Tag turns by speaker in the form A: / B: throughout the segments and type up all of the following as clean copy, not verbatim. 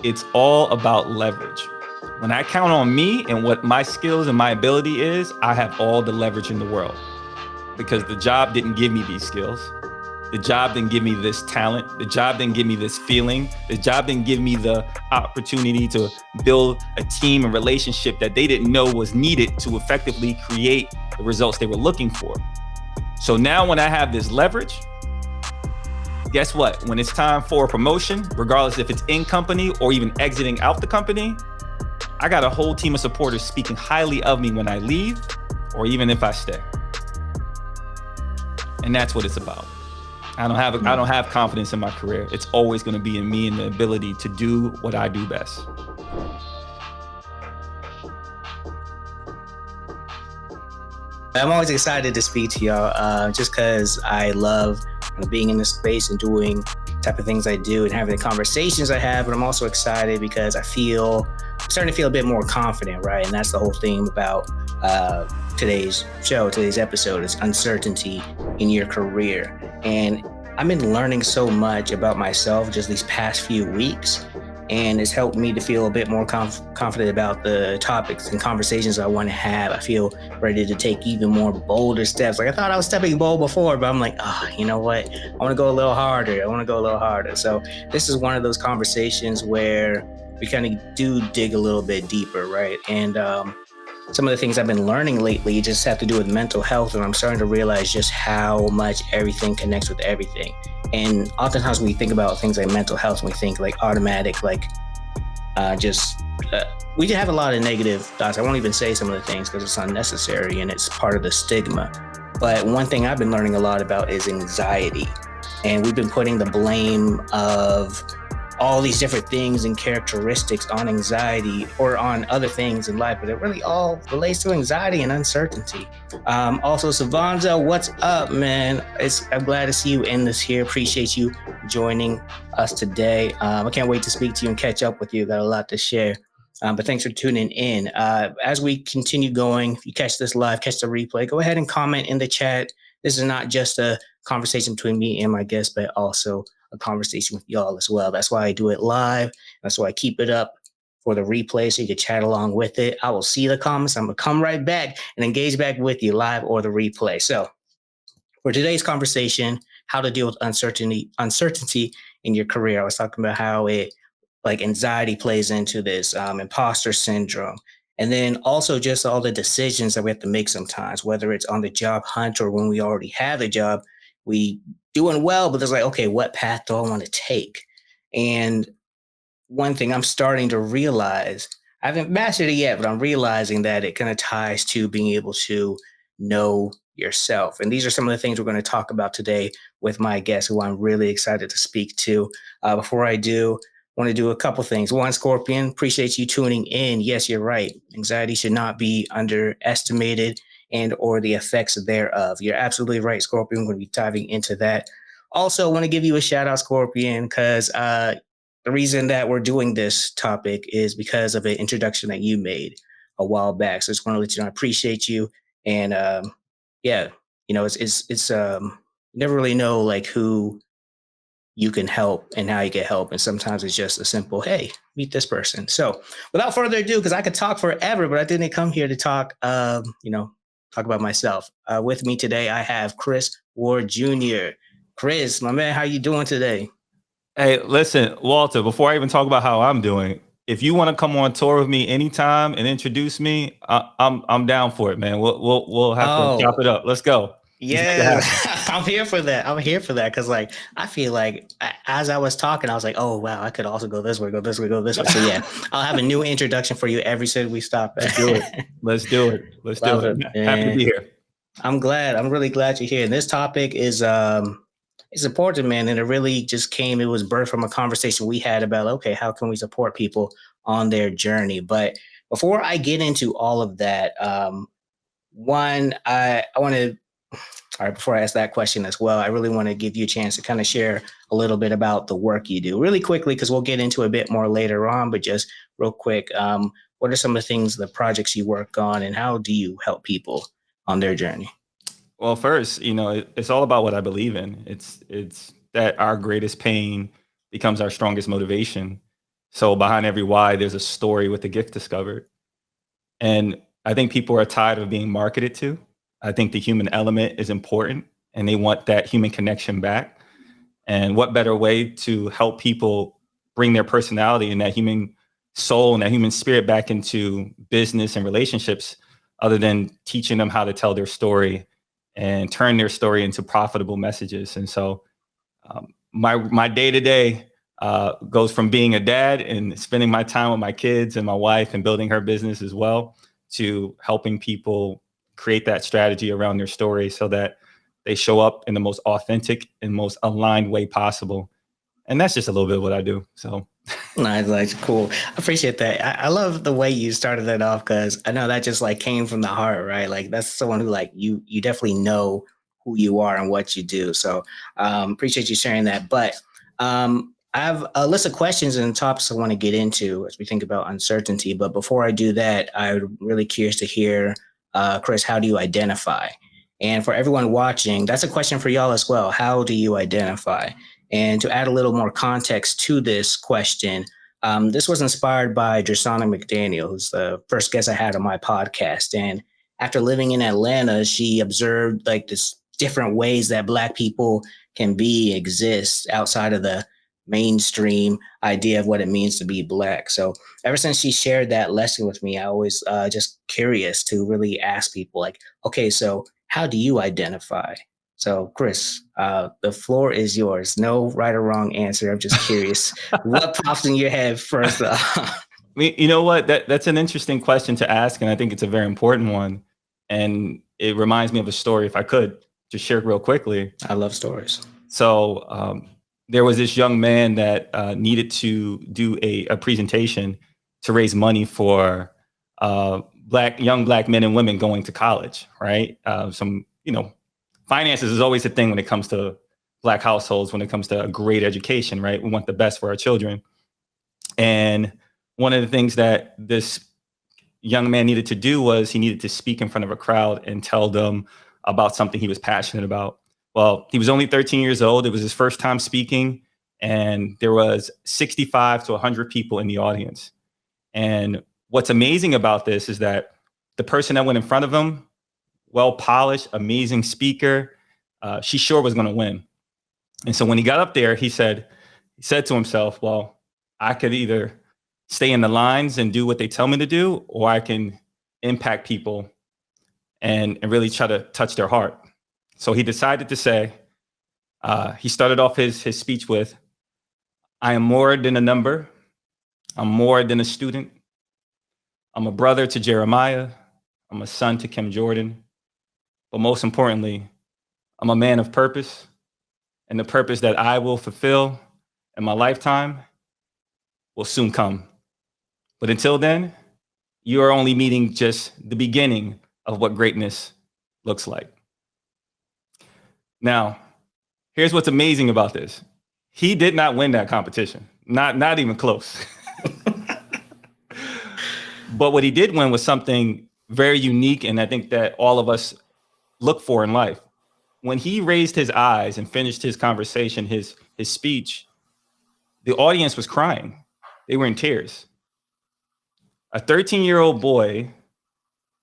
A: It's all about leverage. When I count on me and what my skills and my ability is, I have all the leverage in the world because the job didn't give me these skills. The job didn't give me this talent. The job didn't give me this feeling. The job didn't give me the opportunity to build a team and relationship that they didn't know was needed to effectively create the results they were looking for. So now when I have this leverage, guess what? When it's time for a promotion, regardless if it's in company or even exiting out the company, I got a whole team of supporters speaking highly of me when I leave or even if I stay. And that's what it's about. I don't have confidence in my career. It's always going to be in me and the ability to do what I do best.
B: I'm always excited to speak to y'all just because I love being in this space and doing type of things I do and having the conversations I have. But I'm also excited because I'm starting to feel a bit more confident, right? And that's the whole thing about today's episode is uncertainty in your career. And I've been learning so much about myself just these past few weeks. And it's helped me to feel a bit more confident about the topics and conversations I want to have. I feel ready to take even more bolder steps. Like I thought I was stepping bold before, but I'm like, you know what? I want to go a little harder. So this is one of those conversations where we kind of do dig a little bit deeper, right? And some of the things I've been learning lately just have to do with mental health. And I'm starting to realize just how much everything connects with everything. And oftentimes we think about things like mental health and we think like automatic, like we have a lot of negative thoughts. I won't even say some of the things because it's unnecessary and it's part of the stigma. But one thing I've been learning a lot about is anxiety. And we've been putting the blame of all these different things and characteristics on anxiety or on other things in life, but it really all relates to anxiety and uncertainty. Also, Savanza, what's up, man? I'm glad to see you in this here. Appreciate you joining us today. I can't wait to speak to you and catch up with you. Got a lot to share. But thanks for tuning in. As we continue going, if you catch this live, catch the replay, go ahead and comment in the chat. This is not just a conversation between me and my guest, but also a conversation with y'all as well. That's why I do it live. That's why I keep it up for the replay so you can chat along with it. I will see the comments. I'm going to come right back and engage back with you live or the replay. So for today's conversation, how to deal with uncertainty in your career. I was talking about how anxiety plays into this, imposter syndrome. And then also just all the decisions that we have to make sometimes, whether it's on the job hunt or when we already have a job, we doing well, but there's like, okay, what path do I want to take? And one thing I'm starting to realize, I haven't mastered it yet, but I'm realizing that it kind of ties to being able to know yourself. And these are some of the things we're going to talk about today with my guest, who I'm really excited to speak to. Before I do, I want to do a couple things. One, Scorpion, appreciate you tuning in. Yes, you're right. Anxiety should not be underestimated and or the effects thereof. You're absolutely right, Scorpion. We're going to be diving into that. Also, I want to give you a shout out, Scorpion, because the reason that we're doing this topic is because of an introduction that you made a while back. So I just want to let you know I appreciate you. And it's you never really know like who you can help and how you get help. And sometimes it's just a simple, hey, meet this person. So without further ado, because I could talk forever, but I didn't come here to talk, talk about myself. With me today, I have Chris Ward Jr. Chris, my man, how you doing today?
A: Hey, listen, Walter, before I even talk about how I'm doing, if you want to come on tour with me anytime and introduce me, I'm down for it, man. We'll have to chop it up. Let's go.
B: Yeah, I'm here for that. Because like, I feel like as I was talking, I was like, oh, wow, I could also go this way. So yeah, I'll have a new introduction for you every time we stop.
A: Let's do it. Happy to be here.
B: I'm glad. I'm really glad you're here. And this topic is it's important, man. And it really just it was birthed from a conversation we had about, okay, how can we support people on their journey? But before I get into all of that, one, I want to, all right, before I ask that question as well, I really want to give you a chance to kind of share a little bit about the work you do really quickly, because we'll get into a bit more later on, but just real quick, what are some of the things, the projects you work on, and how do you help people on their journey?
A: Well, first, it's all about what I believe in. It's that our greatest pain becomes our strongest motivation. So behind every why, there's a story with a gift discovered. And I think people are tired of being marketed to. I think the human element is important and they want that human connection back. And what better way to help people bring their personality and that human soul and that human spirit back into business and relationships other than teaching them how to tell their story and turn their story into profitable messages. And so my day to day goes from being a dad and spending my time with my kids and my wife and building her business as well to helping people create that strategy around their story so that they show up in the most authentic and most aligned way possible. And that's just a little bit of what I do. So
B: Nice, like cool. I appreciate that. I love the way you started that off because I know that just like came from the heart, right? Like that's someone who like you definitely know who you are and what you do. So appreciate you sharing that. But I have a list of questions and topics I want to get into as we think about uncertainty. But before I do that, I'm really curious to hear, Chris, how do you identify? And for everyone watching, that's a question for y'all as well. How do you identify? And to add a little more context to this question, this was inspired by Jersana McDaniel, who's the first guest I had on my podcast. And after living in Atlanta, she observed like this different ways that Black people can exist outside of the mainstream idea of what it means to be Black. So ever since she shared that lesson with me, I always just curious to really ask people like, okay, so how do you identify? So, Chris, the floor is yours. No right or wrong answer. I'm just curious what pops in your head first.
A: you know what? That's an interesting question to ask, and I think it's a very important one. And it reminds me of a story. If I could just share it real quickly.
B: I love stories.
A: So there was this young man that needed to do a presentation to raise money for young black men and women going to college. Right? Finances is always a thing when it comes to Black households. When it comes to a great education, right? We want the best for our children. And one of the things that this young man needed to do was he needed to speak in front of a crowd and tell them about something he was passionate about. Well, he was only 13 years old. It was his first time speaking, and there was 65 to 100 people in the audience. And what's amazing about this is that the person that went in front of him, well polished, amazing speaker, she sure was going to win. And so when he got up there, he said to himself, well, I could either stay in the lines and do what they tell me to do, or I can impact people and really try to touch their heart. So he decided to say, he started off his speech with, I am more than a number. I'm more than a student. I'm a brother to Jeremiah. I'm a son to Kim Jordan. But most importantly, I'm a man of purpose, and the purpose that I will fulfill in my lifetime will soon come. But until then, you are only meeting just the beginning of what greatness looks like. Now, here's what's amazing about this. He did not win that competition, not even close. But what he did win was something very unique, and I think that all of us look for in life. When he raised his eyes and finished his conversation, his speech, the audience was crying. They were in tears. A 13-year-old boy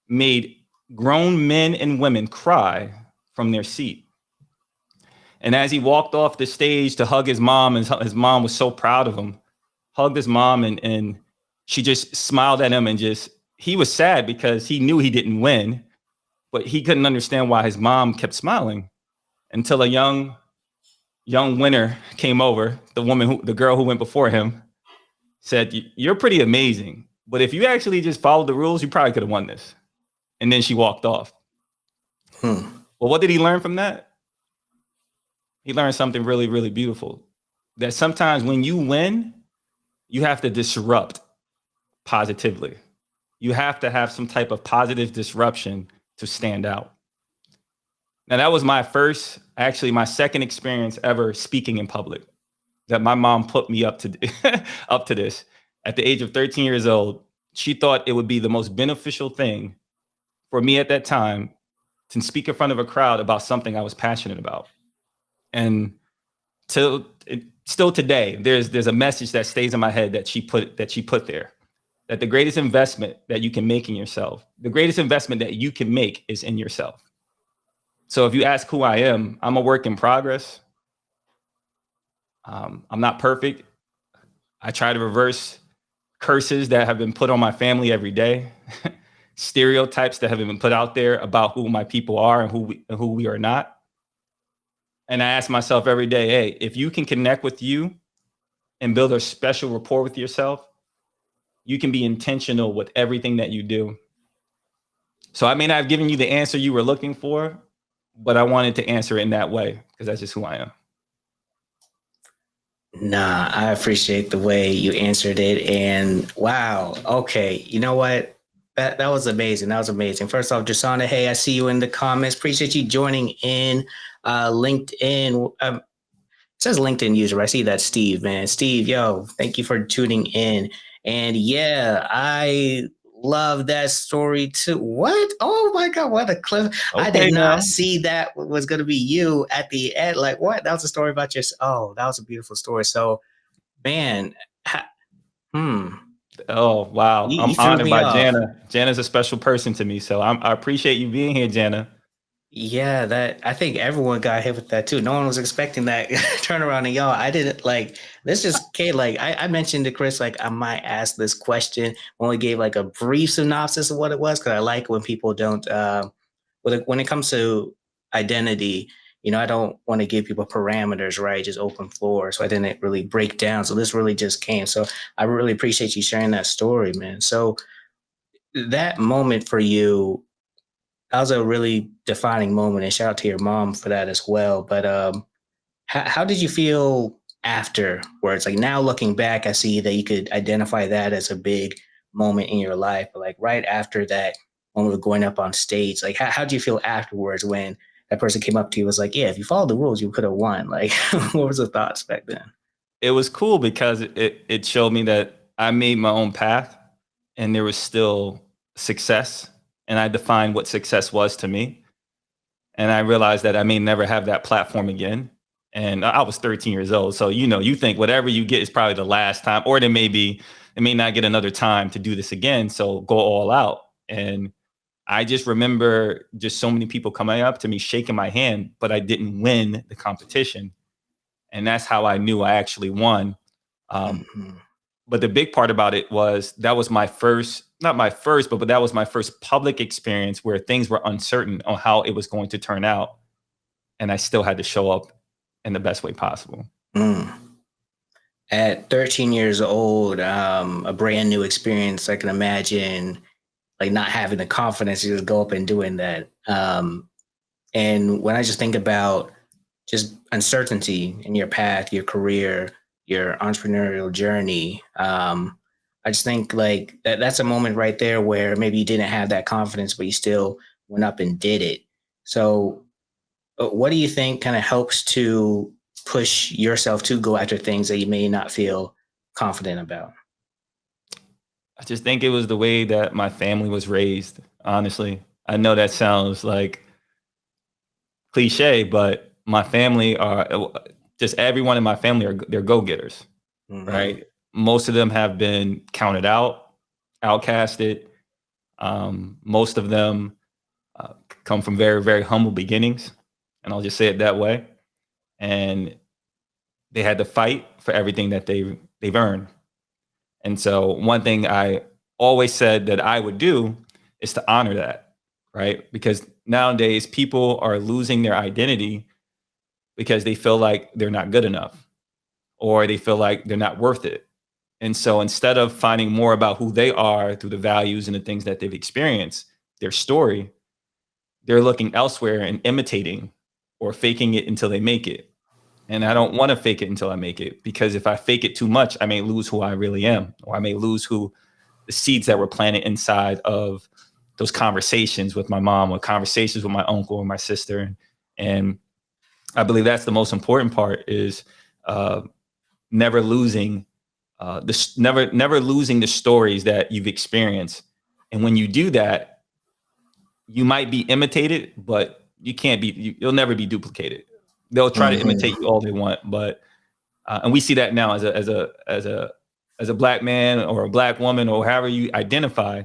A: made grown men and women cry from their seat. And as he walked off the stage to hug his mom, and his mom was so proud of him, hugged his mom, and she just smiled at him, and he was sad because he knew he didn't win, but he couldn't understand why his mom kept smiling until a young winner came over. The girl who went before him said, you're pretty amazing, but if you actually just followed the rules, you probably could have won this. And then she walked off. Well, what did he learn from that? He learned something really, really beautiful. That sometimes when you win, you have to disrupt positively. You have to have some type of positive disruption to stand out. Now, that was my second experience ever speaking in public, that my mom put me up to up to this. At the age of 13 years old, she thought it would be the most beneficial thing for me at that time to speak in front of a crowd about something I was passionate about. And still today, there's a message that stays in my head that she put there. That the greatest investment that you can make in yourself, the greatest investment that you can make is in yourself. So if you ask who I am, I'm a work in progress. I'm not perfect. I try to reverse curses that have been put on my family every day, stereotypes that have been put out there about who my people are and who we are not. And I ask myself every day, hey, if you can connect with you and build a special rapport with yourself, you can be intentional with everything that you do. So I may not have given you the answer you were looking for, but I wanted to answer it in that way because that's just who I am.
B: Nah, I appreciate the way you answered it. And wow, okay, you know what? That was amazing. That was amazing. First off, Jasana, hey, I see you in the comments. Appreciate you joining in. LinkedIn. It says LinkedIn user. I see that, Steve, man. Steve, yo, thank you for tuning in. And yeah, I love that story too. What? Oh my God, what a clip. I did
A: Okay,
B: not
A: now.
B: see that was going to be you at the end. Like, what? That was a story about your, oh, that was a beautiful story. So, man, hmm,
A: Oh, wow.
B: you
A: I'm
B: threw
A: honored
B: me
A: by
B: off.
A: Jana. Jana's a special person to me. So I appreciate you being here, Jana.
B: Yeah, that I think everyone got hit with that too. No one was expecting that turnaround. And y'all, I didn't like this just came like I mentioned to Chris, like I might ask this question. Only gave like a brief synopsis of what it was because I like when people don't when it comes to identity, I don't want to give people parameters, right? Just open floor. So I didn't really break down. So this really just came. So I really appreciate you sharing that story, man. So that moment for you, that was a really defining moment, and shout out to your mom for that as well. But how did you feel afterwards? Like now looking back, I see that you could identify that as a big moment in your life. But like right after that moment of going up on stage, like how did you feel afterwards when that person came up to you and was like, yeah, if you followed the rules, you could have won. Like, what was the thoughts back then?
A: It was cool because it showed me that I made my own path and there was still success. And I defined what success was to me. And I realized that I may never have that platform again. And I was 13 years old. So, you think whatever you get is probably the last time, or it may not get another time to do this again. So go all out. And I just remember just so many people coming up to me, shaking my hand, but I didn't win the competition. And that's how I knew I actually won. Um,
B: Mm-hmm.
A: but the big part about it was that was my first, not my first, but that was my first public experience where things were uncertain on how it was going to turn out. And I still had to show up in the best way possible.
B: Mm. At 13 years old, a brand new experience, I can imagine like not having the confidence to just go up and doing that. And when I just think about just uncertainty in your path, your career, your entrepreneurial journey, I just think like that's a moment right there where maybe you didn't have that confidence, but you still went up and did it. So, what do you think kind of helps to push yourself to go after things that you may not feel confident about?
A: I just think it was the way that my family was raised, honestly. I know that sounds like cliche, but my family are just everyone in my family they're go-getters,
B: Mm-hmm.
A: right? Most of them have been counted out, outcasted. Most of them come from very, very humble beginnings, and I'll just say it that way. And they had to fight for everything that they've earned. And so one thing I always said that I would do is to honor that, right? Because nowadays people are losing their identity because they feel like they're not good enough or they feel like they're not worth it. And so instead of finding more about who they are through the values and the things that they've experienced, their story, they're looking elsewhere and imitating or faking it until they make it. And I don't want to fake it until I make it because if I fake it too much, I may lose who I really am, or I may lose who the seeds that were planted inside of those conversations with my mom or conversations with my uncle or my sister. And I believe that's the most important part is uh, never losing never losing the stories that you've experienced. And when you do that, you might be imitated, but you can't be. You'll never be duplicated. They'll try to imitate
B: Mm-hmm.
A: you all they want, but And we see that now as a black man or a black woman or however you identify.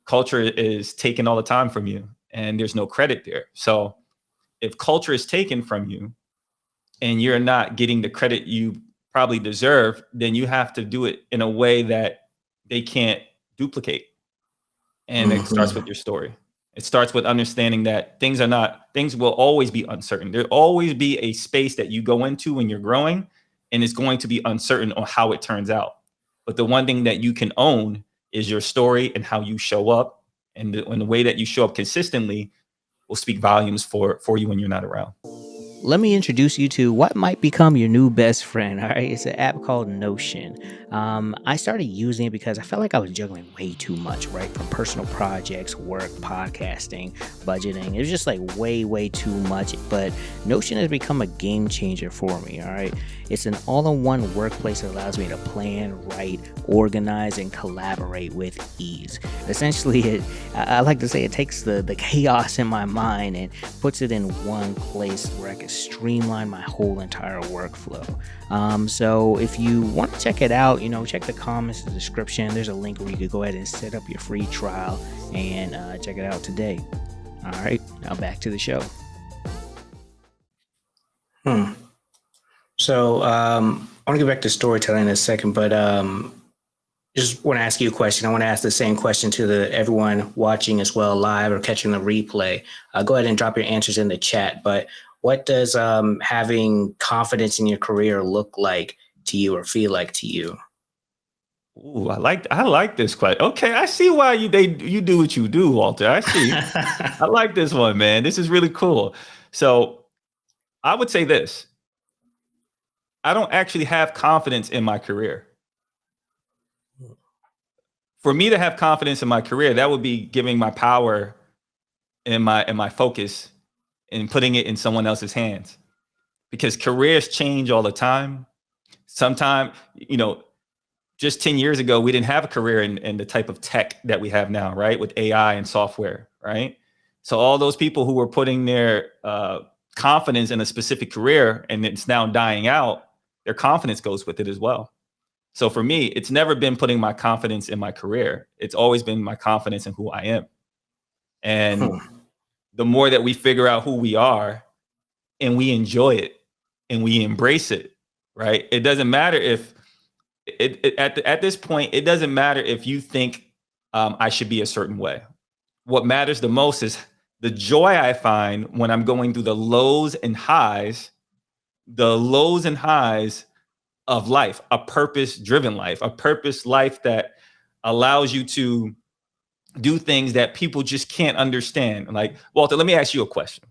A: Culture is taken all the time from you, and there's no credit there. So if culture is taken from you and you're not getting the credit you probably deserve, then you have to do it in a way that they can't duplicate. And it starts with
B: Hmm.
A: your story. It starts with understanding that things will always be uncertain. There'll always be a space that you go into when you're growing, and it's going to be uncertain on how it turns out. But the one thing that you can own is your story and how you show up. And the way that you show up consistently will speak volumes for you when you're not around.
C: Let me introduce you to what might become your new best friend. All right, it's an app called Notion. I started using it because I felt like I was juggling way too much, right? From personal projects, work, podcasting, budgeting. It was just like way too much. But Notion has become a game changer for me. All right, it's an all-in-one workplace that allows me to plan, write, organize, and collaborate with ease. Essentially, I like to say it takes the chaos in my mind and puts it in one place where I can streamline my whole entire workflow. So if you want to check it out, check the comments, the description. There's a link where you could go ahead and set up your free trial and check it out today. All right, now back to the show.
B: So I want to get back to storytelling in a second, but just want to ask you a question. I want to ask the same question to everyone watching as well, live or catching the replay. Go ahead and drop your answers in the chat. But what does having confidence in your career look like to you or feel like to you?
A: Ooh, I like this question. Okay, I see why you do what you do, Walter. I see. I like this one, man. This is really cool. So I would say this. I don't actually have confidence in my career. For me to have confidence in my career, that would be giving my power and my focus and putting it in someone else's hands. Because careers change all the time. Sometimes, just 10 years ago, we didn't have a career in the type of tech that we have now, right? With AI and software, right? So all those people who were putting their confidence in a specific career and it's now dying out, their confidence goes with it as well. So for me, it's never been putting my confidence in my career. It's always been my confidence in who I am. And the more that we figure out who we are and we enjoy it and we embrace it, right? It doesn't matter if at this point, it doesn't matter if you think I should be a certain way. What matters the most is the joy I find when I'm going through the lows and highs of life, a purpose-driven life, a purpose life that allows you to do things that people just can't understand. Like, Walter, let me ask you a question.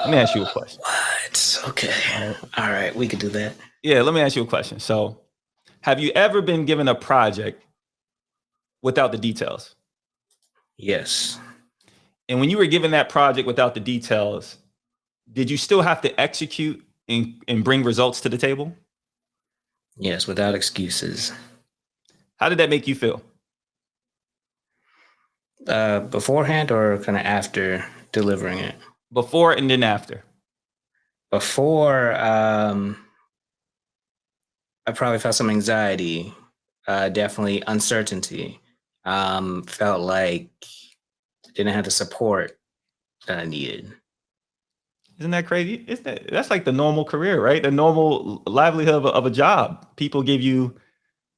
B: What? Okay. All right. We could do that.
A: Yeah, let me ask you a question. So, have you ever been given a project without the details?
B: Yes.
A: And when you were given that project without the details, did you still have to execute and bring results to the table?
B: Yes, without excuses.
A: How did that make you feel?
B: Beforehand or kind of after delivering it?
A: Before and then after.
B: Before, I probably felt some anxiety, definitely uncertainty. Felt like didn't have the support that I needed.
A: Isn't that crazy? That's like the normal career, right? The normal livelihood of a job. People give you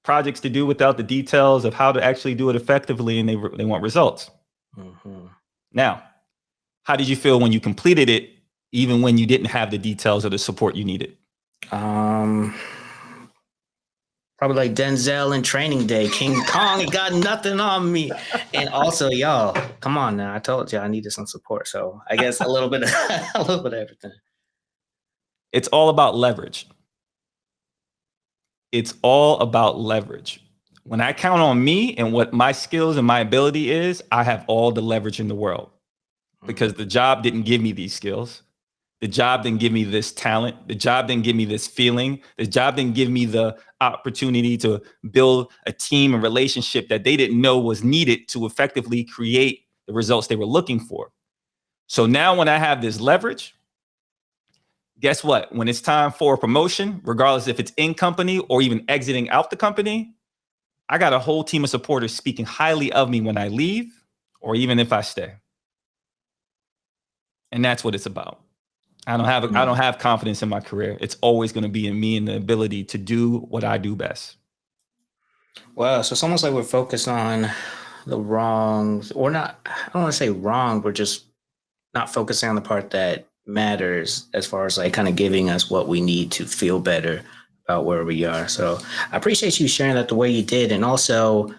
A: projects to do without the details of how to actually do it effectively, and they want results.
B: Mm-hmm.
A: Now, how did you feel when you completed it, even when you didn't have the details or the support you needed?
B: Probably like Denzel in Training Day, King Kong, he got nothing on me. And also, y'all, come on now. I told you I needed some support. So I guess a little bit of everything.
A: It's all about leverage. It's all about leverage. When I count on me and what my skills and my ability is, I have all the leverage in the world because the job didn't give me these skills. The job didn't give me this talent. The job didn't give me this feeling. The job didn't give me the opportunity to build a team and relationship that they didn't know was needed to effectively create the results they were looking for. So now when I have this leverage, Guess what? When it's time for a promotion, regardless if it's in company or even exiting out the company, I got a whole team of supporters speaking highly of me when I leave or even if I stay. And that's what it's about. I don't have confidence in my career. It's always going to be in me and the ability to do what I do best.
B: Wow. So it's almost like we're focused on the wrongs, or not. I don't want to say wrong. We're just not focusing on the part that matters as far as like kind of giving us what we need to feel better about where we are. So I appreciate you sharing that the way you did. And also,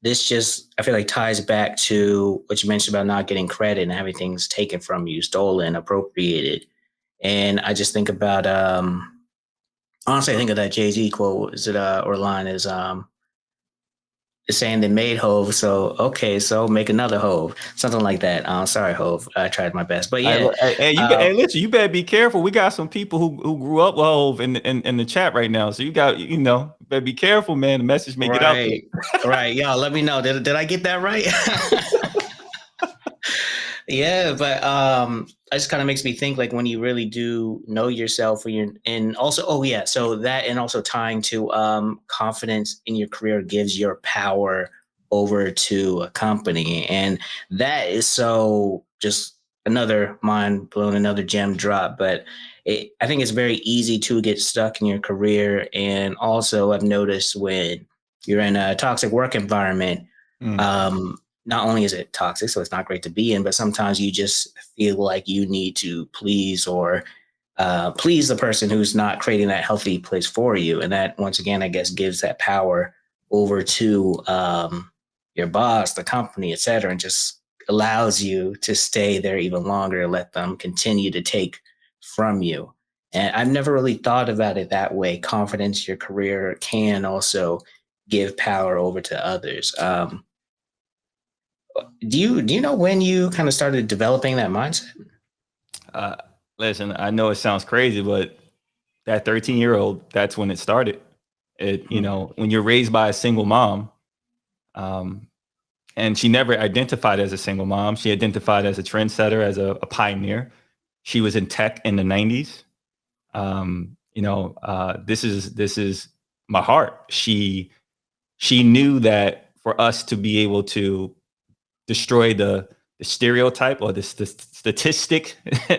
B: this just, I feel like, ties back to what you mentioned about not getting credit and having things taken from you, stolen, appropriated. And I just think about, honestly, I think of that Jay-Z quote, is it, or line is, saying they made Hove, so okay, so make another Hove, something like that. Sorry, Hove, I tried my best, but yeah,
A: Hey, listen, you better be careful. We got some people who grew up with Hove in the chat right now, so you better be careful, man. The message may get out
B: right,
A: there.
B: right, y'all. Let me know. Did I get that right? Yeah, but it just kind of makes me think like when you really do know yourself, when you're, and also, oh yeah, so that, and also tying to confidence in your career gives your power over to a company, and that is so just another mind blown, another gem drop. But I think it's very easy to get stuck in your career, and also I've noticed when you're in a toxic work environment.
A: Mm.
B: Not only is it toxic, so it's not great to be in, but sometimes you just feel like you need to please, or please the person who's not creating that healthy place for you. And that, once again, I guess gives that power over to your boss, the company, et cetera, and just allows you to stay there even longer, let them continue to take from you. And I've never really thought about it that way. Confidence, your career can also give power over to others. Do you know when you kind of started developing that mindset?
A: Uh, Listen, I know it sounds crazy, but that 13-year-old, that's when it started. When you're raised by a single mom, um, and she never identified as a single mom. She identified as a trendsetter, as a pioneer. She was in tech in the 90s. This is my heart. She knew that for us to be able to destroy the stereotype or the statistic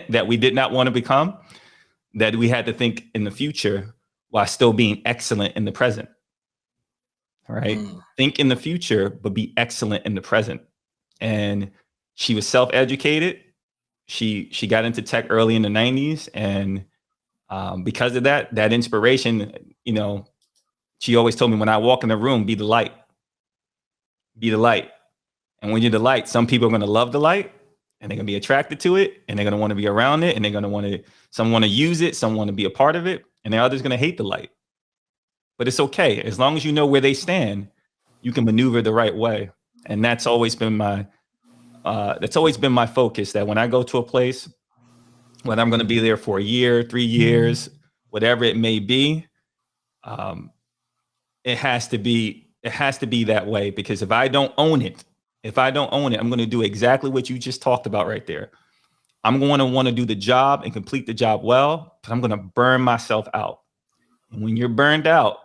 A: that we did not want to become, that we had to think in the future while still being excellent in the present. All right. Think in the future, but be excellent in the present. And she was self-educated. She got into tech early in the 90s. And because of that inspiration, she always told me, when I walk in the room, be the light. Be the light. And when you're the light, some people are going to love the light and they're going to be attracted to it and they're going to want to be around it and they're going to some want to use it, some want to be a part of it, and the others going to hate the light. But it's okay. As long as you know where they stand, you can maneuver the right way. And that's always been my focus, that when I go to a place, whether I'm going to be there for a year, 3 years, whatever it may be, it has to be that way. Because if I don't own it, I'm going to do exactly what you just talked about right there. I'm going to want to do the job and complete the job well, but I'm going to burn myself out. And when you're burned out,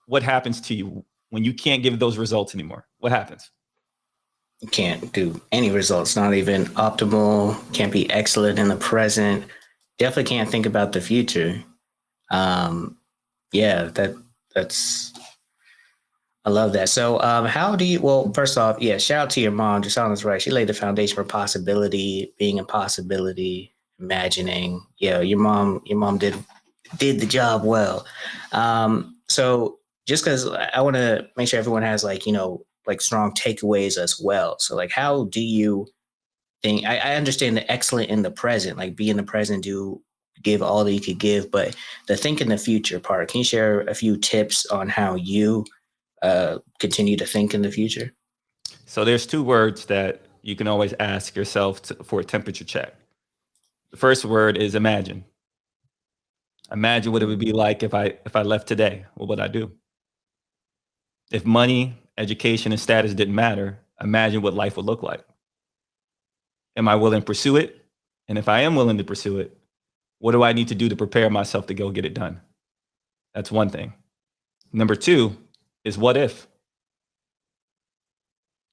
A: what happens to you when you can't give those results anymore? What happens?
B: You can't do any results, not even optimal, can't be excellent in the present, definitely can't think about the future. Yeah, that's I love that. So how do you, well, first off, yeah, shout out to your mom. Jasana's right. She laid the foundation for possibility, being a possibility, imagining. Yeah, your mom did the job well. So just because I want to make sure everyone has like strong takeaways as well. So like, how do you think? I understand the excellent in the present, like be in the present, do give all that you could give, but the think in the future part. Can you share a few tips on how you continue to think in the future?
A: So there's two words that you can always ask yourself for a temperature check. The first word is imagine. Imagine what it would be like if I left today. What would I do? If money, education, and status didn't matter, imagine what life would look like. Am I willing to pursue it? And if I am willing to pursue it, What do I need to do to prepare myself to go get it done? That's one thing. Number two is what if?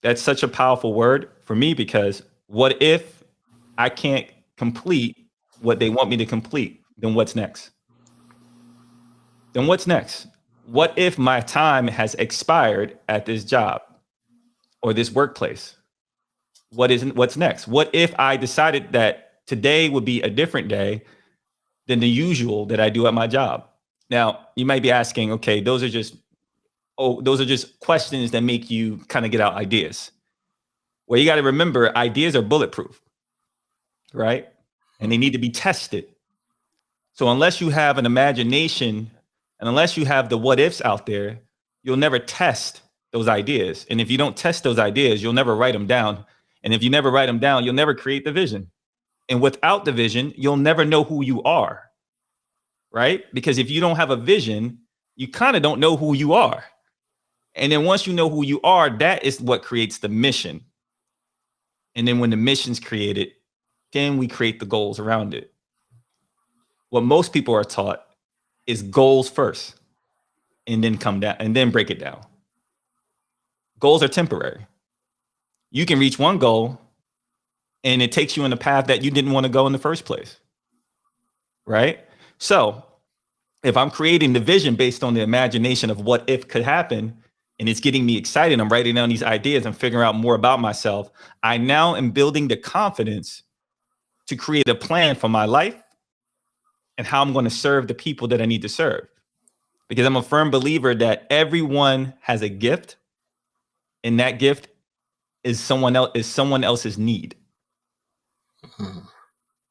A: That's such a powerful word for me because what if I can't complete what they want me to complete? Then what's next? Then what's next? What if my time has expired at this job or this workplace? What's next? What if I decided that today would be a different day than the usual that I do at my job? Now, you might be asking, okay, those are just questions that make you kind of get out ideas. Well, you got to remember, ideas are bulletproof, right? And they need to be tested. So unless you have an imagination and unless you have the what ifs out there, you'll never test those ideas. And if you don't test those ideas, you'll never write them down. And if you never write them down, you'll never create the vision. And without the vision, you'll never know who you are, right? Because if you don't have a vision, you kind of don't know who you are. And then once you know who you are, that is what creates the mission. And then when the mission's created, then we create the goals around it. What most people are taught is goals first and then come down and then break it down. Goals are temporary. You can reach one goal and it takes you in a path that you didn't want to go in the first place. Right? So if I'm creating the vision based on the imagination of what if could happen, and it's getting me excited, I'm writing down these ideas and figuring out more about myself, I now am building the confidence to create a plan for my life and how I'm going to serve the people that I need to serve. Because I'm a firm believer that everyone has a gift, and that gift is someone else's need.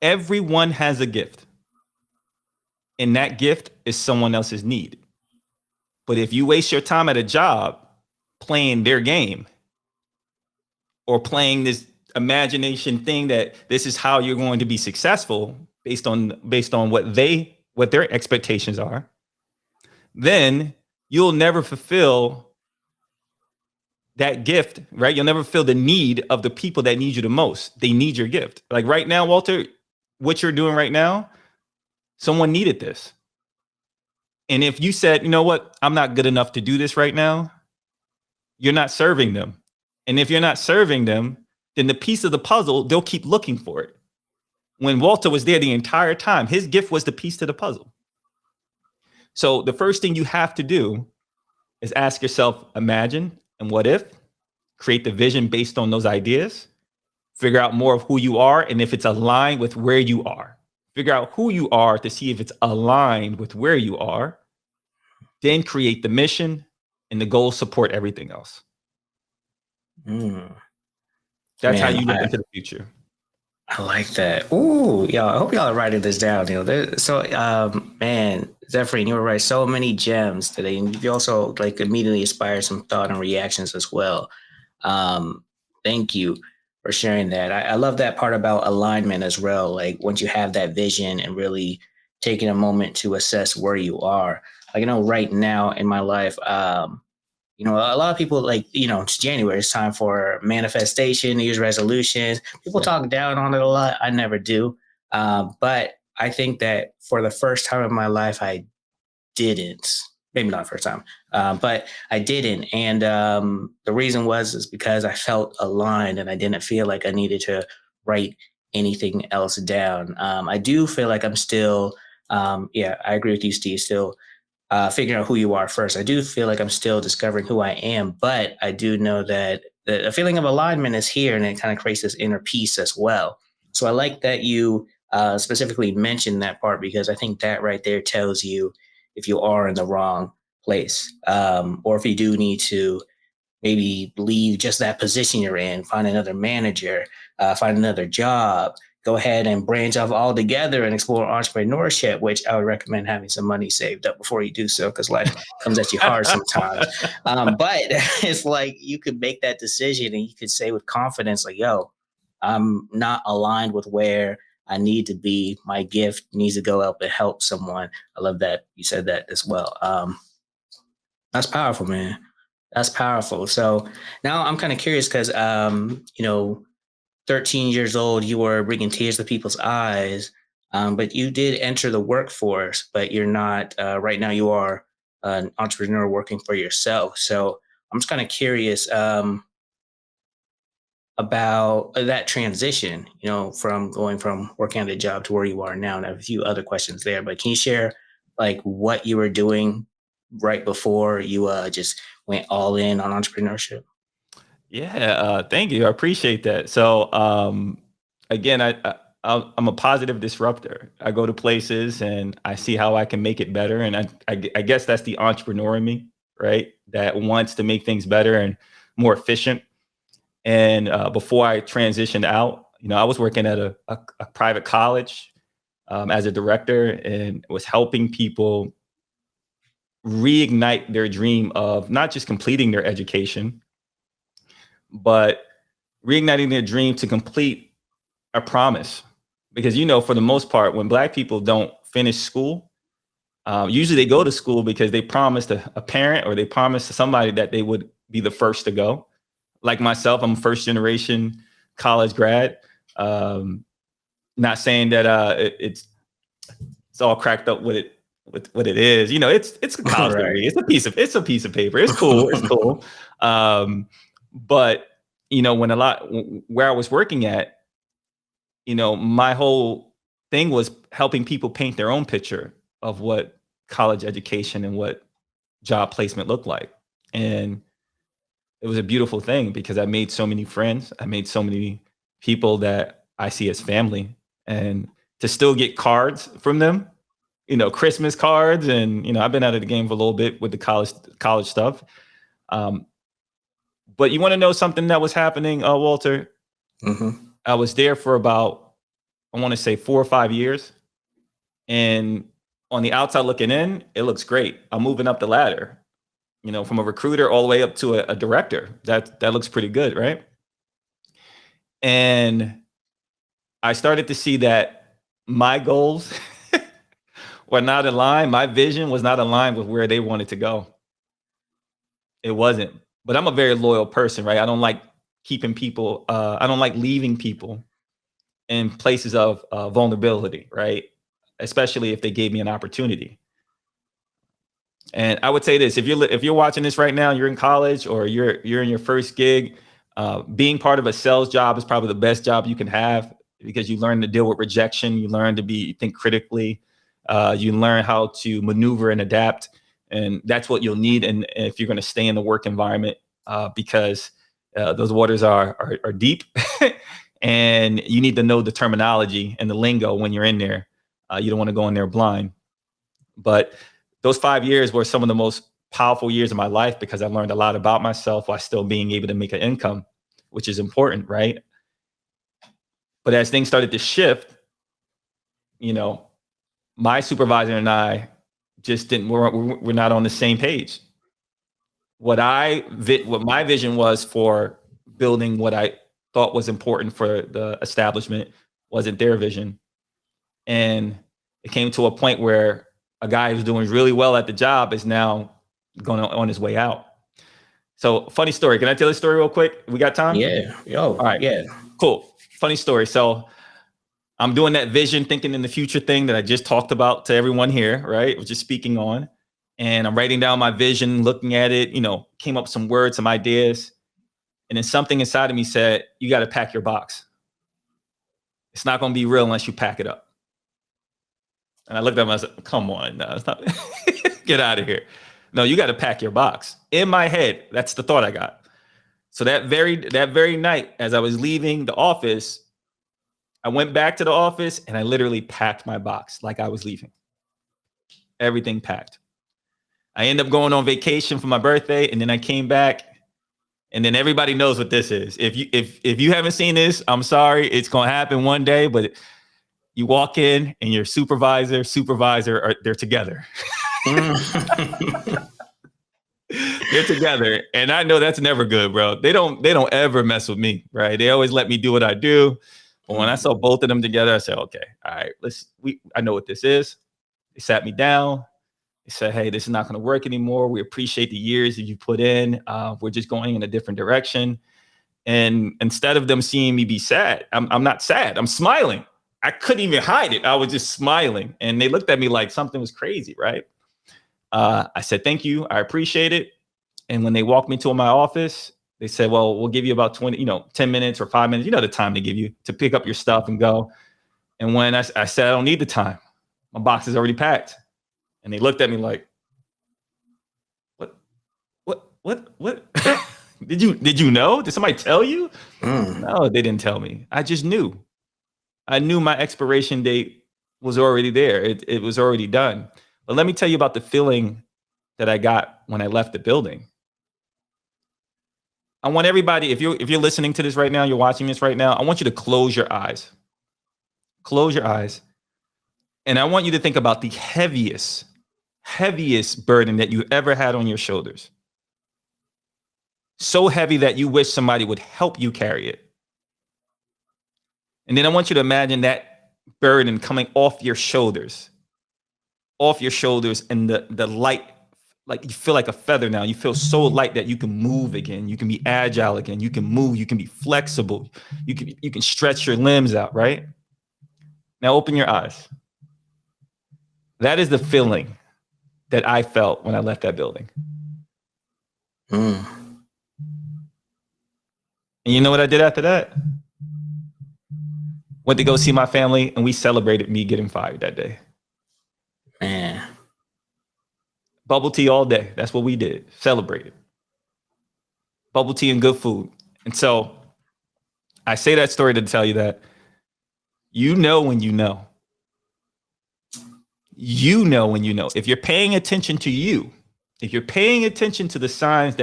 A: Everyone has a gift, and that gift is someone else's need. But if you waste your time at a job playing their game or playing this imagination thing that this is how you're going to be successful based on what their expectations are, then you'll never fulfill that gift, right? You'll never feel the need of the people that need you the most. They need your gift. Like right now, Walter, what you're doing right now, someone needed this. And if you said, you know what, I'm not good enough to do this right now, you're not serving them. And if you're not serving them, then the piece of the puzzle, they'll keep looking for it. When Walter was there the entire time, his gift was the piece to the puzzle. So the first thing you have to do is ask yourself, imagine and what if, create the vision based on those ideas, figure out more of who you are and if it's aligned with where you are. Figure out who you are to see if it's aligned with where you are. Then create the mission and the goals support everything else. That's how you look into the future.
B: I like that. Ooh, y'all, I hope y'all are writing this down. You know, man, Zephyr, you were right. So many gems today. And you also like immediately inspired some thought and reactions as well. Thank you for sharing that. I love that part about alignment as well. Like once you have that vision and really taking a moment to assess where you are. Like, you know, right now in my life, you know, a lot of people like, you know, it's January, it's time for manifestation, New Year's resolutions. People talk down on it a lot. I never do. But I think that for the first time in my life, I didn't. Maybe not first time, but I didn't. And the reason is because I felt aligned and I didn't feel like I needed to write anything else down. I do feel like I'm still, I agree with you, Steve, still figuring out who you are first. I do feel like I'm still discovering who I am, but I do know that the feeling of alignment is here and it kind of creates this inner peace as well. So I like that you specifically mentioned that part because I think that right there tells you if you are in the wrong place or if you do need to maybe leave just that position you're in, find another manager, find another job, go ahead and branch off altogether and explore entrepreneurship, which I would recommend having some money saved up before you do so because life comes at you hard sometimes. But it's like you could make that decision and you could say with confidence, like, yo, I'm not aligned with where I need to be. My gift needs to go up and help someone. I love that you said that as well. That's powerful, man. That's powerful. So now I'm kind of curious because, you know, 13 years old, you were bringing tears to people's eyes. But you did enter the workforce, but you're not, right now you are an entrepreneur working for yourself. So I'm just kind of curious about that transition, from going from working at a job to where you are now. And I have a few other questions there, but can you share like what you were doing right before you just went all in on entrepreneurship?
A: Yeah, thank you. I appreciate that. So, again, I'm a positive disruptor. I go to places and I see how I can make it better, and I guess that's the entrepreneur in me, right? That wants to make things better and more efficient. And before I transitioned out, I was working at a private college as a director, and was helping people reignite their dream of not just completing their education, but reigniting their dream to complete a promise. Because, for the most part, when Black people don't finish school, usually they go to school because they promised a parent or they promised to somebody that they would be the first to go. Like myself, I'm a first generation college grad. Um, Not saying that it's all cracked up with what it is. It's a college
B: Right.
A: degree. It's a piece of paper. It's cool. It's cool. But when where I was working at, my whole thing was helping people paint their own picture of what college education and what job placement looked like. And it was a beautiful thing because I made so many friends. I made so many people that I see as family. And to still get cards from them, Christmas cards, and I've been out of the game for a little bit with the college stuff. Um, but you want to know something that was happening, Walter?
B: Hmm.
A: I was there for about, I want to say 4 or 5 years. And on the outside looking in, it looks great. I'm moving up the ladder, from a recruiter all the way up to a director. That looks pretty good, right? And I started to see that my goals were not aligned. My vision was not aligned with where they wanted to go. It wasn't. But I'm a very loyal person, right? I don't like keeping people, I don't like leaving people in places of vulnerability, right? Especially if they gave me an opportunity. And I would say this: if you're watching this right now, you're in college or you're in your first gig, being part of a sales job is probably the best job you can have because you learn to deal with rejection, you learn to think critically, you learn how to maneuver and adapt, and that's what you'll need. And if you're going to stay in the work environment, because those waters are deep, and you need to know the terminology and the lingo when you're in there. You don't want to go in there blind. But those 5 years were some of the most powerful years of my life because I learned a lot about myself while still being able to make an income, which is important, right? But as things started to shift, you know, my supervisor and I just didn't, we're not on the same page. What my vision was for building what I thought was important for the establishment wasn't their vision. And it came to a point where a guy who's doing really well at the job is now going on his way out. So, funny story. Can I tell this story real quick? We got time?
B: Yeah.
A: All
B: Oh,
A: right,
B: yeah.
A: cool. Funny story. So, I'm doing that vision, thinking in the future thing that I just talked about to everyone here, right? I was just speaking on. And I'm writing down my vision, looking at it, came up with some words, some ideas. And then something inside of me said, you got to pack your box. It's not going to be real unless you pack it up. And I looked at him, I said, come on, no, it's not. Get out of here. No, you got to pack your box. In my head, that's the thought I got. So that very night, as I was leaving the office, I went back to the office and I literally packed my box like I was leaving. Everything packed. I ended up going on vacation for my birthday, and then I came back, and then everybody knows what this is. If you haven't seen this, I'm sorry. It's gonna happen one day, but you walk in and your supervisor, they're together. They're together, and I know that's never good, bro. They don't ever mess with me, right? They always let me do what I do. But when I saw both of them together, I said, okay, all right, I know what this is. They sat me down. They said, hey, this is not going to work anymore. We appreciate the years that you put in. We're just going in a different direction. And instead of them seeing me be sad, I'm not sad. I'm smiling. I couldn't even hide it. I was just smiling, and they looked at me like something was crazy, right? I said, thank you. I appreciate it. And when they walked me to my office, they said, well, we'll give you about 20, 10 minutes or 5 minutes, the time they give you to pick up your stuff and go. And when I said, I don't need the time, my box is already packed. And they looked at me like, what? Did you know? Did somebody tell you? No, they didn't tell me. I just knew. I knew my expiration date was already there. It was already done. But let me tell you about the feeling that I got when I left the building. I want everybody, if you're listening to this right now, you're watching this right now, I want you to close your eyes. Close your eyes. And I want you to think about the heaviest burden that you ever had on your shoulders. So heavy that you wish somebody would help you carry it. And then I want you to imagine that burden coming off your shoulders, and the light, like you feel like a feather now. You feel so light that you can move again. You can be agile again. You can move. You can be flexible. You can stretch your limbs out, right? Now open your eyes. That is the feeling that I felt when I left that building. And you know what I did after that? Went to go see my family, and we celebrated me getting fired that day.
B: Man.
A: Bubble tea all day. That's what we did. Celebrated. Bubble tea and good food. And so I say that story to tell you that you know when you know. You know when you know. If you're paying attention to you, if you're paying attention to the signs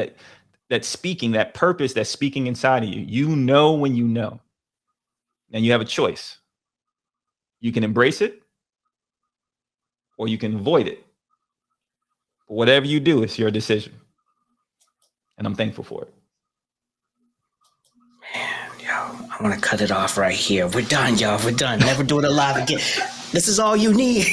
A: that's speaking, that purpose that's speaking inside of you, you know when you know. And you have a choice. You can embrace it or you can avoid it. But whatever you do, it's your decision. And I'm thankful for it.
B: Man, yo, I want to cut it off right here. We're done, y'all. We're done. Never do it alive again. This is all you need.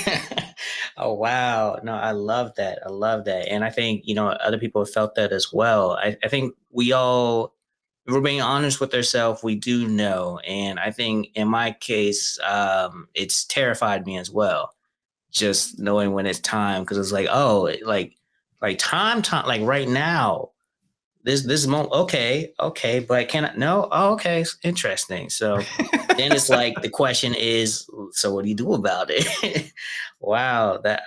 B: Oh, wow. No, I love that. I love that. And I think, other people have felt that as well. I think we all, if we're being honest with ourselves, we do know. And I think in my case, it's terrified me as well. Just knowing when it's time, because it's like, oh, like time, like right now, this moment, okay, but can I? No, oh, okay, interesting. So then it's like the question is, so what do you do about it? Wow, that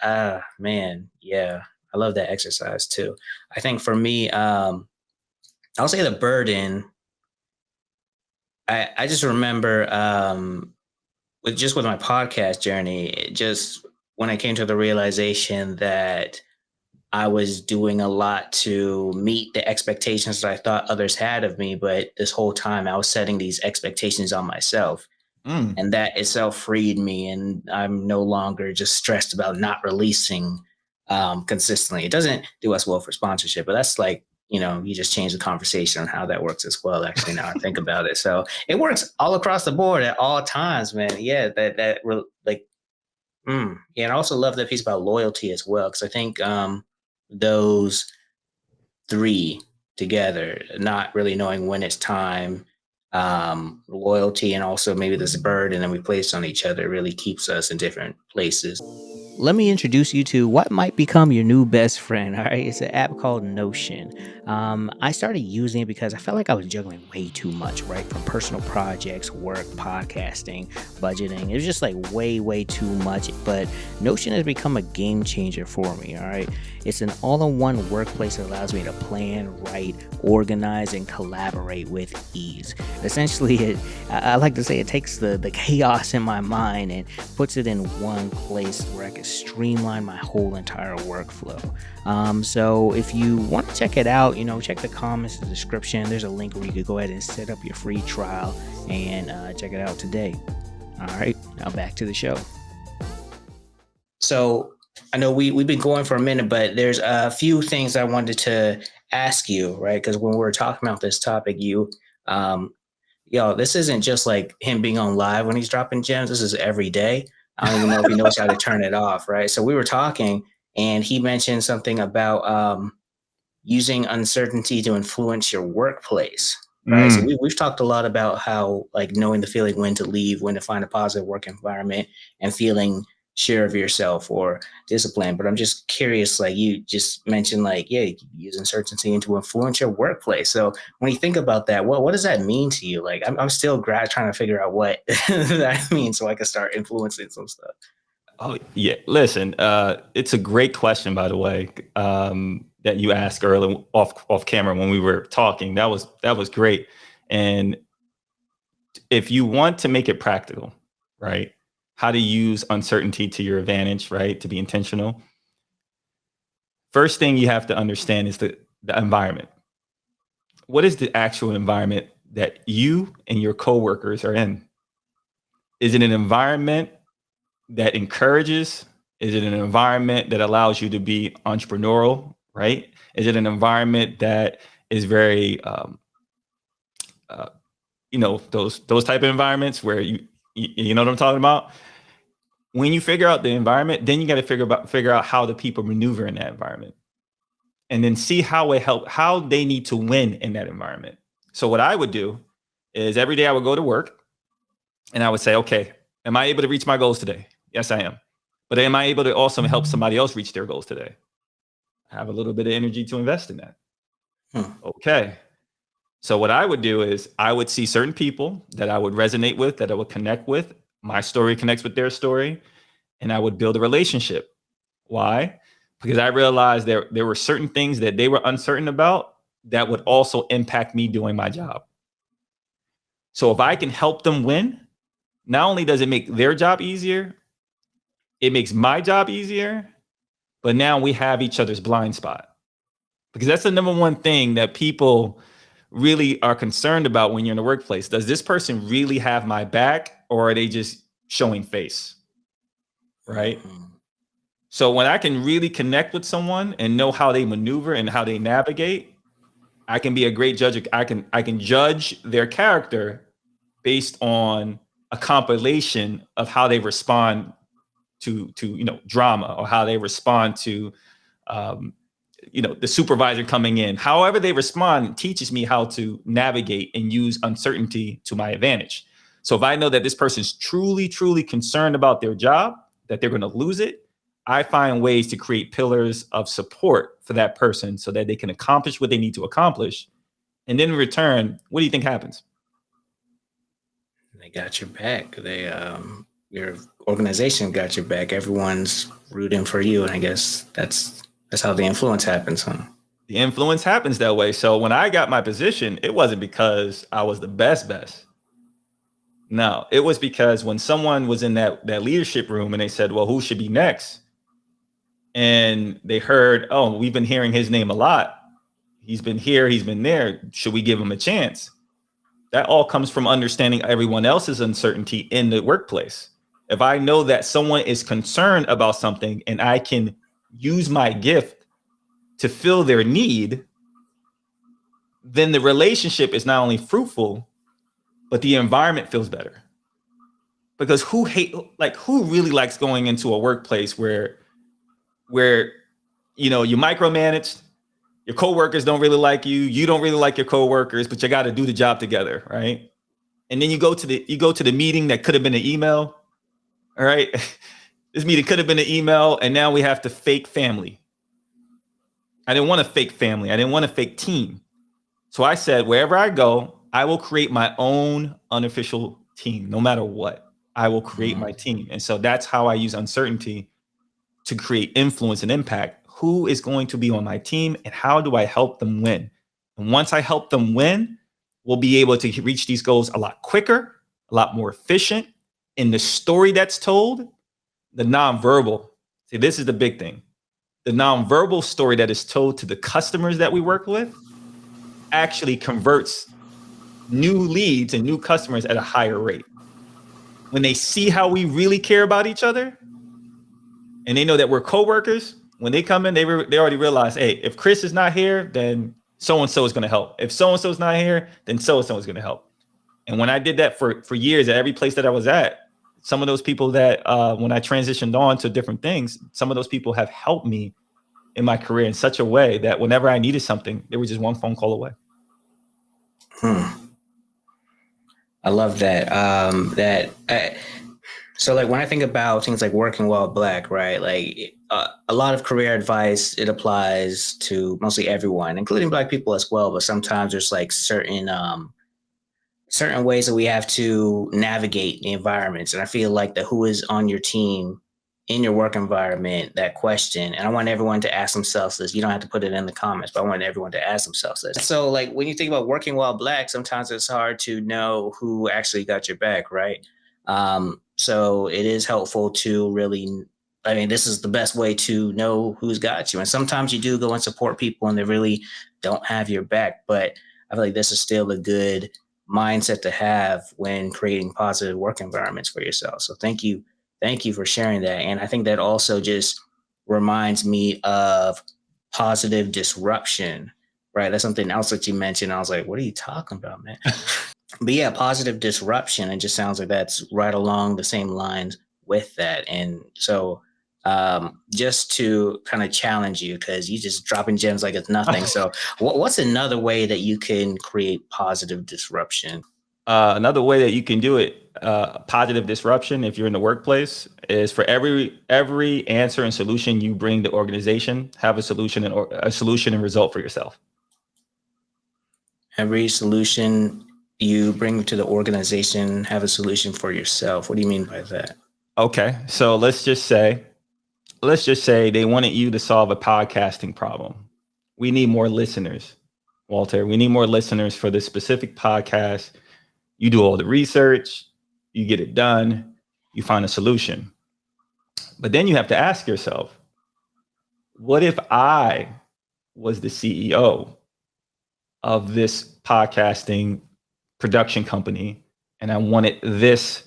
B: man, yeah, I love that exercise too. I think for me, I'll say the burden. I just remember with my podcast journey, just when I came to the realization that I was doing a lot to meet the expectations that I thought others had of me, but this whole time I was setting these expectations on myself. And that itself freed me, and I'm no longer just stressed about not releasing consistently. It doesn't do us well for sponsorship, but that's like, you just change the conversation on how that works as well. Actually, now I think about it, so it works all across the board at all times, man. Yeah, yeah, and I also love that piece about loyalty as well, because I think those three together, not really knowing when it's time, loyalty, and also maybe this burden that we place on each other really keeps us in different places.
C: Let me introduce you to what might become your new best friend. All right, it's an app called Notion. I started using it because I felt like I was juggling way too much, right? From personal projects, work, podcasting, budgeting. It was just like way too much. But Notion has become a game changer for me. All right, it's an all-in-one workplace that allows me to plan, write, organize, and collaborate with ease. Essentially, I like to say it takes the chaos in my mind and puts it in one place where I can streamline my whole entire workflow. So if you want to check it out, check the comments, the description. There's a link where you could go ahead and set up your free trial and check it out today. All right, now back to the show.
B: So I know we've been going for a minute, but there's a few things I wanted to ask you, right? Because when we were talking about this topic, this isn't just like him being on live when he's dropping gems. This is every day. I don't even know if he knows how to turn it off, right? So we were talking, and he mentioned something about using uncertainty to influence your workplace. Right. So
A: Mm.
B: we've talked a lot about how like knowing the feeling when to leave, when to find a positive work environment, and feeling sure of yourself or discipline. But I'm just curious, like you just mentioned, like, yeah, you can use uncertainty to influence your workplace. So when you think about that, what does that mean to you? Like I'm still trying to figure out what that means so I can start influencing some stuff.
A: Oh yeah, listen, it's a great question, by the way, that you asked earlier off camera when we were talking. That was great. And if you want to make it practical, right? How to use uncertainty to your advantage, right? To be intentional. First thing you have to understand is the environment. What is the actual environment that you and your coworkers are in? Is it an environment that encourages? Is it an environment that allows you to be entrepreneurial, right? Is it an environment that is very, uh, those type of environments where you know what I'm talking about? When you figure out the environment, then you got to figure out how the people maneuver in that environment, and then see how they need to win in that environment. So what I would do is every day I would go to work and I would say, okay, am I able to reach my goals today? Yes, I am. But am I able to also help somebody else reach their goals today? I have a little bit of energy to invest in that.
B: Hmm.
A: Okay. So what I would do is I would see certain people that I would resonate with, that I would connect with. My story connects with their story, and I would build a relationship. Why? Because I realized there were certain things that they were uncertain about that would also impact me doing my job. So if I can help them win, not only does it make their job easier, it makes my job easier, but now we have each other's blind spot. Because that's the number one thing that people really are concerned about when you're in the workplace. Does this person really have my back, or are they just showing face? Right?
B: Mhm.
A: So when I can really connect with someone and know how they maneuver and how they navigate, I can be a great judge. I can judge their character based on a compilation of how they respond to drama, or how they respond to um, the supervisor coming in. However they respond teaches me how to navigate and use uncertainty to my advantage. So if I know that this person's truly concerned about their job, that they're going to lose it, I find ways to create pillars of support for that person so that they can accomplish what they need to accomplish. And then in return, what do you think happens?
B: They got your back. Your organization got your back. Everyone's rooting for you, and I guess that's how the influence happens, huh?
A: The influence happens that way. So when I got my position, it wasn't because I was the best. No, it was because when someone was in that leadership room and they said, well, who should be next? And they heard, oh, we've been hearing his name a lot. He's been here, he's been there. Should we give him a chance? That all comes from understanding everyone else's uncertainty in the workplace. If I know that someone is concerned about something and I can use my gift to fill their need, then the relationship is not only fruitful, but the environment feels better. Because who really likes going into a workplace where you micromanaged, your coworkers don't really like you, you don't really like your coworkers, but you got to do the job together, right? And then you go to the meeting that could have been an email. All right. This meeting could have been an email, and now we have to fake family. I didn't want a fake family. I didn't want a fake team. So I said, wherever I go, I will create my own unofficial team, no matter what. I will create my
B: Mhm.
A: team. And so that's how I use uncertainty to create influence and impact. Who is going to be on my team, and how do I help them win? And once I help them win, we'll be able to reach these goals a lot quicker, a lot more efficient. In the story that's told, the nonverbal. See, this is the big thing. The nonverbal story that is told to the customers that we work with actually converts new leads and new customers at a higher rate. When they see how we really care about each other, and they know that we're coworkers, when they come in, they already realize, hey, if Chris is not here, then so and so is going to help. If so and so is not here, then so and so is going to help. And when I did that for years at every place that I was at, some of those people that when I transitioned on to different things, some of those people have helped me in my career in such a way that whenever I needed something, they were just one phone call away.
B: Hmm. I love that. So like when I think about things like working while black, right? Like a lot of career advice, it applies to mostly everyone, including black people as well. But sometimes there's like certain ways that we have to navigate the environments. And I feel like the who is on your team in your work environment, that question. And I want everyone to ask themselves this. You don't have to put it in the comments, but I want everyone to ask themselves this. So, like, when you think about working while black, sometimes it's hard to know who actually got your back, right? So, it is helpful to really, I mean, this is the best way to know who's got you. And sometimes you do go and support people and they really don't have your back. But I feel like this is still a good mindset to have when creating positive work environments for yourself. So thank you for sharing that. And I think that also just reminds me of positive disruption, right? That's something else that you mentioned. I was like, what are you talking about, man? But yeah, positive disruption. It just sounds like that's right along the same lines with that. And so just to kind of challenge you, because you just dropping gems like it's nothing. So what's another way that you can create positive disruption?
A: Another way that you can do it, positive disruption, if you're in the workplace, is for every answer and solution you bring the organization, have a solution and result for yourself.
B: Every solution you bring to the organization, have a solution for yourself. What do you mean by that?
A: Okay, so let's just say they wanted you to solve a podcasting problem. We need more listeners, Walter. We need more listeners for this specific podcast. You do all the research, you get it done, you find a solution. But then you have to ask yourself, what if I was the CEO of this podcasting production company and I wanted this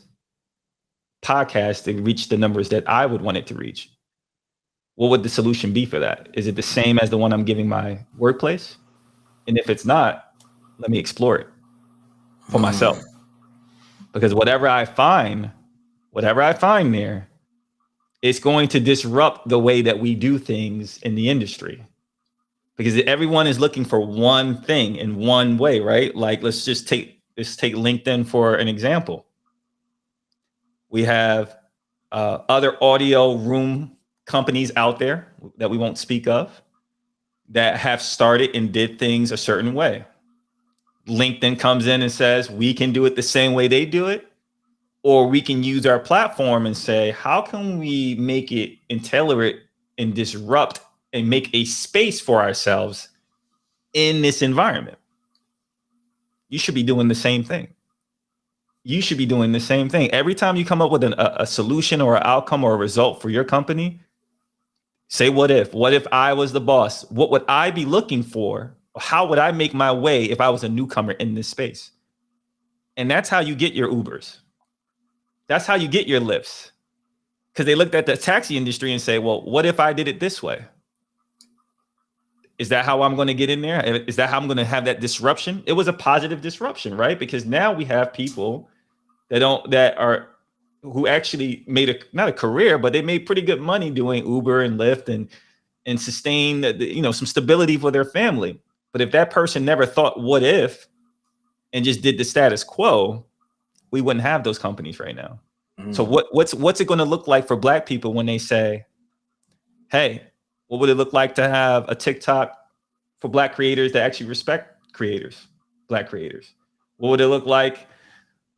A: podcast to reach the numbers that I would want it to reach? What would the solution be for that? Is it the same as the one I'm giving my workplace? And if it's not, let me explore it for myself. Because whatever I find there, it's going to disrupt the way that we do things in the industry. Because everyone is looking for one thing in one way, right? Like let's take LinkedIn for an example. We have other audio room companies out there that we won't speak of that have started and did things a certain way. LinkedIn comes in and says, we can do it the same way they do it, or we can use our platform and say, how can we make it and tailor it and disrupt and make a space for ourselves in this environment? You should be doing the same thing. You should be doing the same thing. Every time you come up with a solution or an outcome or a result for your company, say, what if? What if I was the boss? What would I be looking for? How would I make my way if I was a newcomer in this space? And that's how you get your Ubers. That's how you get your Lyfts. Because they looked at the taxi industry and say, well, what if I did it this way? Is that how I'm going to get in there? Is that how I'm going to have that disruption? It was a positive disruption, right? Because now we have people who actually made not a career, but they made pretty good money doing Uber and Lyft and sustain some stability for their family. But if that person never thought what if and just did the status quo, we wouldn't have those companies right now. So what's it going to look like for Black people when they say, hey, what would it look like to have a TikTok for Black creators that actually respect Black creators? What would it look like,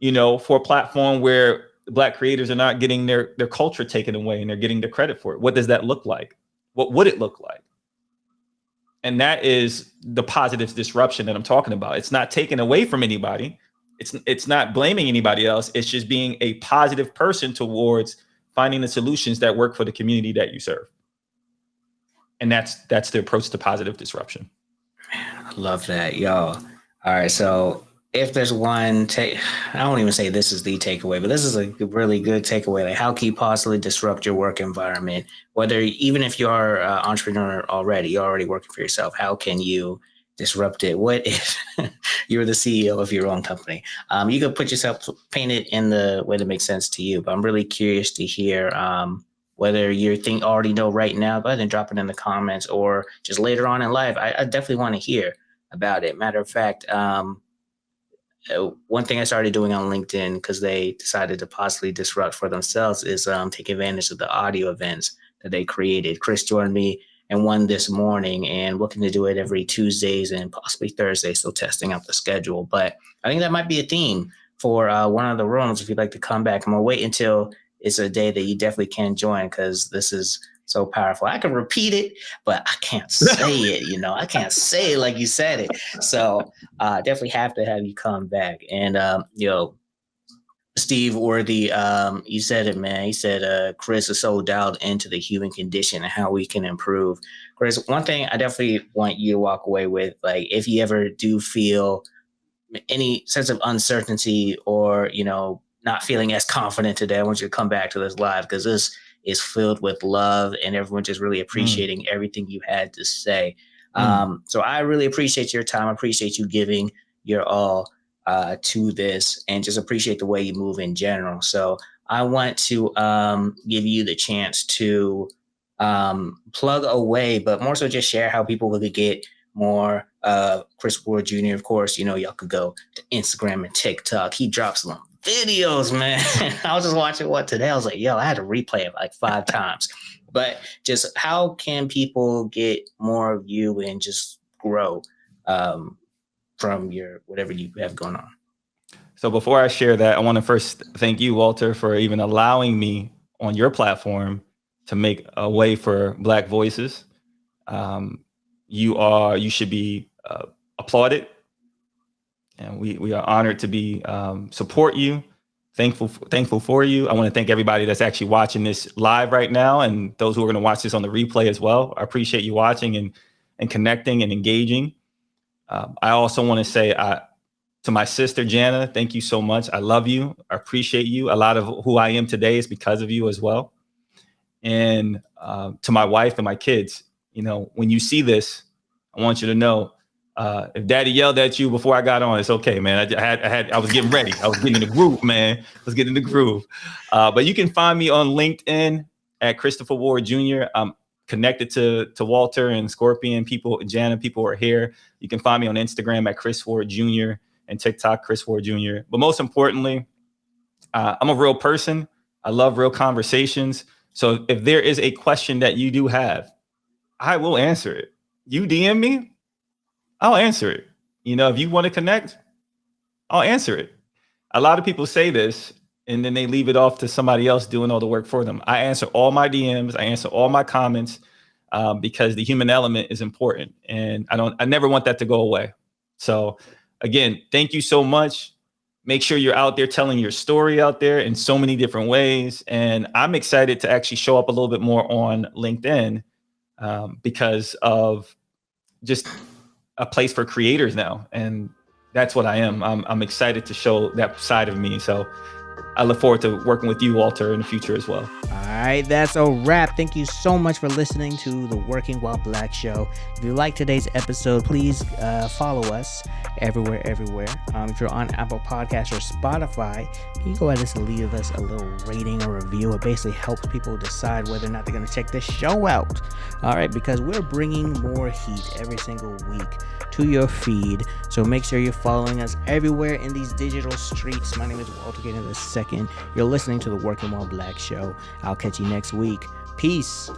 A: for a platform where Black creators are not getting their culture taken away and they're getting the credit for it? What does that look like? What would it look like? And that is the positive disruption that I'm talking about. It's not taken away from anybody. It's not blaming anybody else. It's just being a positive person towards finding the solutions that work for the community that you serve. And that's the approach to positive disruption.
B: I love that, y'all. All right, so if there's one take, I don't even say this is the takeaway, but this is a really good takeaway. Like, how can you possibly disrupt your work environment? Whether even if you're an entrepreneur already, you're already working for yourself. How can you disrupt it? What if you're the CEO of your own company? You could paint it in the way that makes sense to you. But I'm really curious to hear whether you already know right now. Go ahead and drop it in the comments, or just later on in life. I definitely want to hear about it. Matter of fact, one thing I started doing on LinkedIn because they decided to possibly disrupt for themselves is take advantage of the audio events that they created. Chris joined me in one this morning and looking to do it every Tuesdays and possibly Thursdays. Still testing out the schedule, but I think that might be a theme for one of the rooms if you'd like to come back. I'm gonna wait until it's a day that you definitely can join because this is so powerful. I can repeat it, but I can't say it. I can't say it like you said it. So definitely have to have you come back. And Steve Worthy, you said it, man. He said Chris is so dialed into the human condition and how we can improve. Chris, one thing I definitely want you to walk away with, like if you ever do feel any sense of uncertainty or not feeling as confident today, I want you to come back to this live because this is filled with love and everyone just really appreciating everything you had to say. So I really appreciate your time. I appreciate you giving your all to this and just appreciate the way you move in general. So I want to give you the chance to plug away, but more so just share how people could get more Chris Ward Jr. Of course, y'all could go to Instagram and TikTok. He drops some videos, man. I was just watching one today. I was like, yo, I had to replay it like 5 times. But just how can people get more of you and just grow from your whatever you have going on?
A: So before I share that, I want to first thank you, Walter, for even allowing me on your platform to make a way for Black voices. You should be applauded, and we are honored to be support you. Thankful for you. I want to thank everybody that's actually watching this live right now, and those who are going to watch this on the replay as well. I appreciate you watching and connecting and engaging. I also want to say to my sister Jana, thank you so much. I love you. I appreciate you. A lot of who I am today is because of you as well. And to my wife and my kids, when you see this, I want you to know, if Daddy yelled at you before I got on, it's okay, man. I was getting ready. I was getting in the groove, man. I was getting in the groove. But you can find me on LinkedIn at Christopher Ward Jr. I'm connected to Walter and Scorpion people, Jana people are here. You can find me on Instagram at Chris Ward Jr. and TikTok, Chris Ward Jr. But most importantly, I'm a real person. I love real conversations. So if there is a question that you do have, I will answer it. You DM me, I'll answer it. If you want to connect, I'll answer it. A lot of people say this and then they leave it off to somebody else doing all the work for them. I answer all my DMs. I answer all my comments because the human element is important. And I never want that to go away. So again, thank you so much. Make sure you're out there telling your story out there in so many different ways. And I'm excited to actually show up a little bit more on LinkedIn because of just a place for creators now. And that's what I am. I'm excited to show that side of me. So I look forward to working with you, Walter, in the future as well.
C: All right, that's a wrap. Thank you so much for listening to the Working While Black show. If you like today's episode, please follow us everywhere. If you're on Apple Podcasts or Spotify, you go ahead and leave us a little rating or review. It basically helps people decide whether or not they're going to check this show out. All right, because we're bringing more heat every single week to your feed. So make sure you're following us everywhere in these digital streets. My name is Walter Gaynor II. You're listening to the Working While Black show. I'll catch you next week. Peace.